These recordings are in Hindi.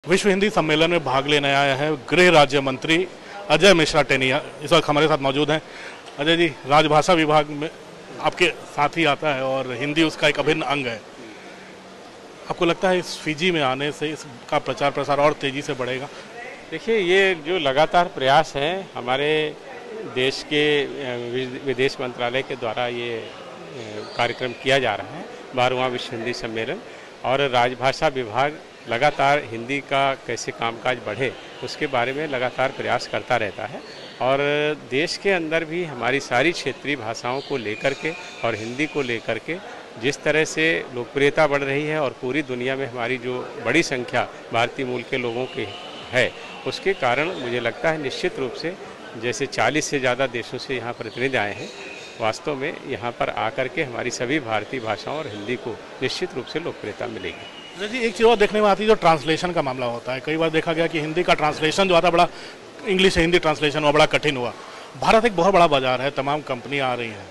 विश्व हिंदी सम्मेलन में भाग लेने आया है गृह राज्य मंत्री अजय मिश्रा टेनिया इस वक्त हमारे साथ मौजूद हैं। अजय जी, राजभाषा विभाग में आपके साथ ही आता है और हिंदी उसका एक अभिन्न अंग है। आपको लगता है इस फिजी में आने से इसका प्रचार प्रसार और तेजी से बढ़ेगा? देखिए, ये जो लगातार प्रयास हैं हमारे देश के विदेश मंत्रालय के द्वारा ये कार्यक्रम किया जा रहा है, 12वां विश्व हिंदी सम्मेलन, और राजभाषा विभाग लगातार हिंदी का कैसे कामकाज बढ़े उसके बारे में लगातार प्रयास करता रहता है। और देश के अंदर भी हमारी सारी क्षेत्रीय भाषाओं को लेकर के और हिंदी को लेकर के जिस तरह से लोकप्रियता बढ़ रही है और पूरी दुनिया में हमारी जो बड़ी संख्या भारतीय मूल के लोगों की है, उसके कारण मुझे लगता है निश्चित रूप से जैसे 40 से ज़्यादा देशों से यहाँ प्रतिनिधि आए हैं, वास्तव में यहाँ पर आकर के हमारी सभी भारतीय भाषाओं और हिंदी को निश्चित रूप से लोकप्रियता मिलेगी। जी, एक चीज़ और देखने में आती है, जो ट्रांसलेशन का मामला होता है। कई बार देखा गया कि हिंदी का ट्रांसलेशन जो आता बड़ा, इंग्लिश से हिंदी ट्रांसलेशन हुआ बड़ा कठिन हुआ। भारत एक बहुत बड़ा बाजार है, तमाम कंपनियां आ रही हैं,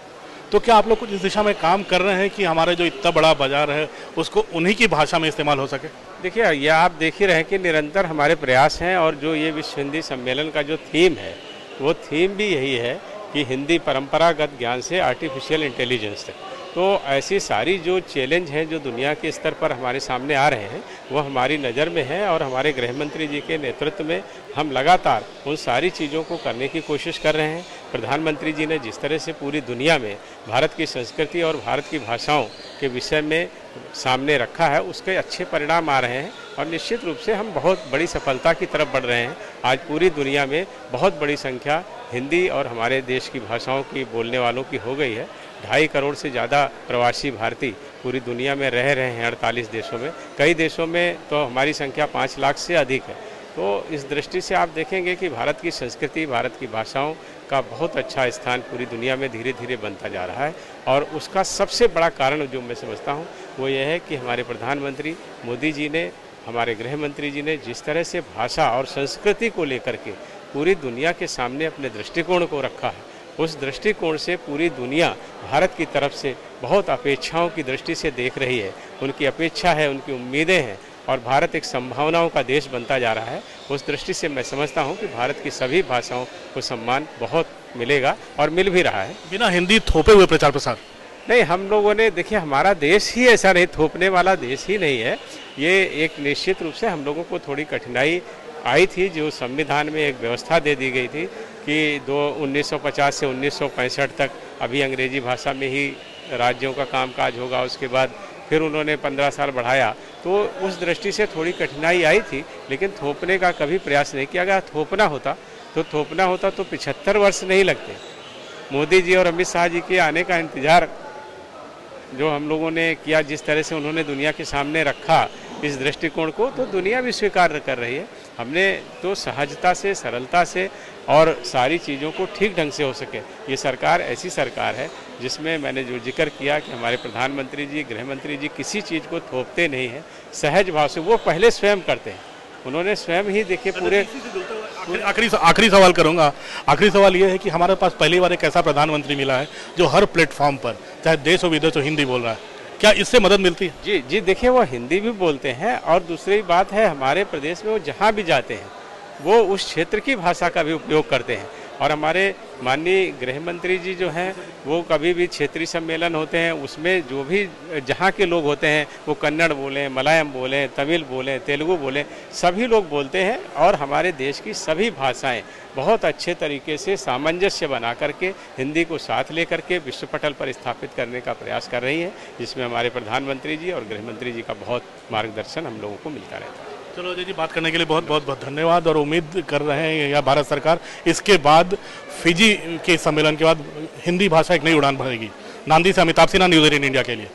तो क्या आप लोग कुछ इस दिशा में काम कर रहे हैं कि हमारे जो इतना बड़ा बाजार है उसको उन्हीं की भाषा में इस्तेमाल हो सके? देखिए, ये आप देख ही रहे कि निरंतर हमारे प्रयास हैं, और जो ये विश्व हिंदी सम्मेलन का जो थीम है वो थीम भी यही है कि हिंदी परंपरागत ज्ञान से आर्टिफिशियल इंटेलिजेंस तक। तो ऐसी सारी जो चैलेंज हैं जो दुनिया के स्तर पर हमारे सामने आ रहे हैं वो हमारी नज़र में है, और हमारे गृह मंत्री जी के नेतृत्व में हम लगातार उन सारी चीज़ों को करने की कोशिश कर रहे हैं। प्रधानमंत्री जी ने जिस तरह से पूरी दुनिया में भारत की संस्कृति और भारत की भाषाओं के विषय में सामने रखा है, उसके अच्छे परिणाम आ रहे हैं, और निश्चित रूप से हम बहुत बड़ी सफलता की तरफ बढ़ रहे हैं। आज पूरी दुनिया में बहुत बड़ी संख्या हिंदी और हमारे देश की भाषाओं की बोलने वालों की हो गई है। 2.5 करोड़ से ज़्यादा प्रवासी भारतीय पूरी दुनिया में रह रहे हैं 48 देशों में। कई देशों में तो हमारी संख्या 5 लाख से अधिक है। तो इस दृष्टि से आप देखेंगे कि भारत की संस्कृति, भारत की भाषाओं का बहुत अच्छा स्थान पूरी दुनिया में धीरे धीरे बनता जा रहा है। और उसका सबसे बड़ा कारण जो मैं समझता हूँ वो ये है कि हमारे प्रधानमंत्री मोदी जी ने, हमारे गृह मंत्री जी ने जिस तरह से भाषा और संस्कृति को लेकर के पूरी दुनिया के सामने अपने दृष्टिकोण को रखा है, उस दृष्टिकोण से पूरी दुनिया भारत की तरफ से बहुत अपेक्षाओं की दृष्टि से देख रही है। उनकी अपेक्षा है, उनकी उम्मीदें हैं, और भारत एक संभावनाओं का देश बनता जा रहा है। उस दृष्टि से मैं समझता हूं कि भारत की सभी भाषाओं को सम्मान बहुत मिलेगा और मिल भी रहा है। बिना हिंदी थोपे हुए प्रचार प्रसार नहीं, हम लोगों ने, देखिए, हमारा देश ही ऐसा नहीं, थोपने वाला देश ही नहीं है। ये एक निश्चित रूप से हम लोगों को थोड़ी कठिनाई आई थी, जो संविधान में एक व्यवस्था दे दी गई थी कि 1950 से 1965 तक अभी अंग्रेजी भाषा में ही राज्यों का कामकाज होगा। उसके बाद फिर उन्होंने 15 साल बढ़ाया, तो उस दृष्टि से थोड़ी कठिनाई आई थी, लेकिन थोपने का कभी प्रयास नहीं किया गया। थोपना होता तो 75 वर्ष नहीं लगते। मोदी जी और अमित शाह जी के आने का इंतजार जो हम लोगों ने किया, जिस तरह से उन्होंने दुनिया के सामने रखा इस दृष्टिकोण को, तो दुनिया भी स्वीकार कर रही है। हमने तो सहजता से, सरलता से और सारी चीज़ों को ठीक ढंग से हो सके। ये सरकार ऐसी सरकार है जिसमें मैंने जो जिक्र किया कि हमारे प्रधानमंत्री जी, गृह मंत्री जी किसी चीज़ को थोपते नहीं हैं, सहज भाव से वो पहले स्वयं करते हैं। उन्होंने स्वयं ही, देखिए, पूरे आखिरी सवाल करूंगा। आखिरी सवाल ये है कि हमारे पास पहली बार एक ऐसा प्रधानमंत्री मिला है जो हर प्लेटफॉर्म पर, चाहे देश हो विदेश हो, हिंदी बोल रहा है। क्या इससे मदद मिलती है? जी, देखिए, वो हिंदी भी बोलते हैं, और दूसरी बात है हमारे प्रदेश में वो जहाँ भी जाते हैं वो उस क्षेत्र की भाषा का भी उपयोग करते हैं। और हमारे माननीय गृह मंत्री जी जो हैं वो कभी भी क्षेत्रीय सम्मेलन होते हैं उसमें जो भी जहाँ के लोग होते हैं वो कन्नड़ बोलें, मलयालम बोलें, तमिल बोलें, तेलुगु बोलें, सभी लोग बोलते हैं। और हमारे देश की सभी भाषाएं बहुत अच्छे तरीके से सामंजस्य बना करके हिंदी को साथ लेकर के विश्व पटल पर स्थापित करने का प्रयास कर रही हैं, जिसमें हमारे प्रधानमंत्री जी और गृह मंत्री जी का बहुत मार्गदर्शन हम लोगों को मिलता रहता है। चलो अजय जी, बात करने के लिए बहुत बहुत धन्यवाद, और उम्मीद कर रहे हैं या भारत सरकार इसके बाद फिजी के सम्मेलन के बाद हिंदी भाषा एक नई उड़ान भरेगी। नांदी से अमिताभ सिन्हा, न्यूज़ 18 इंडिया के लिए।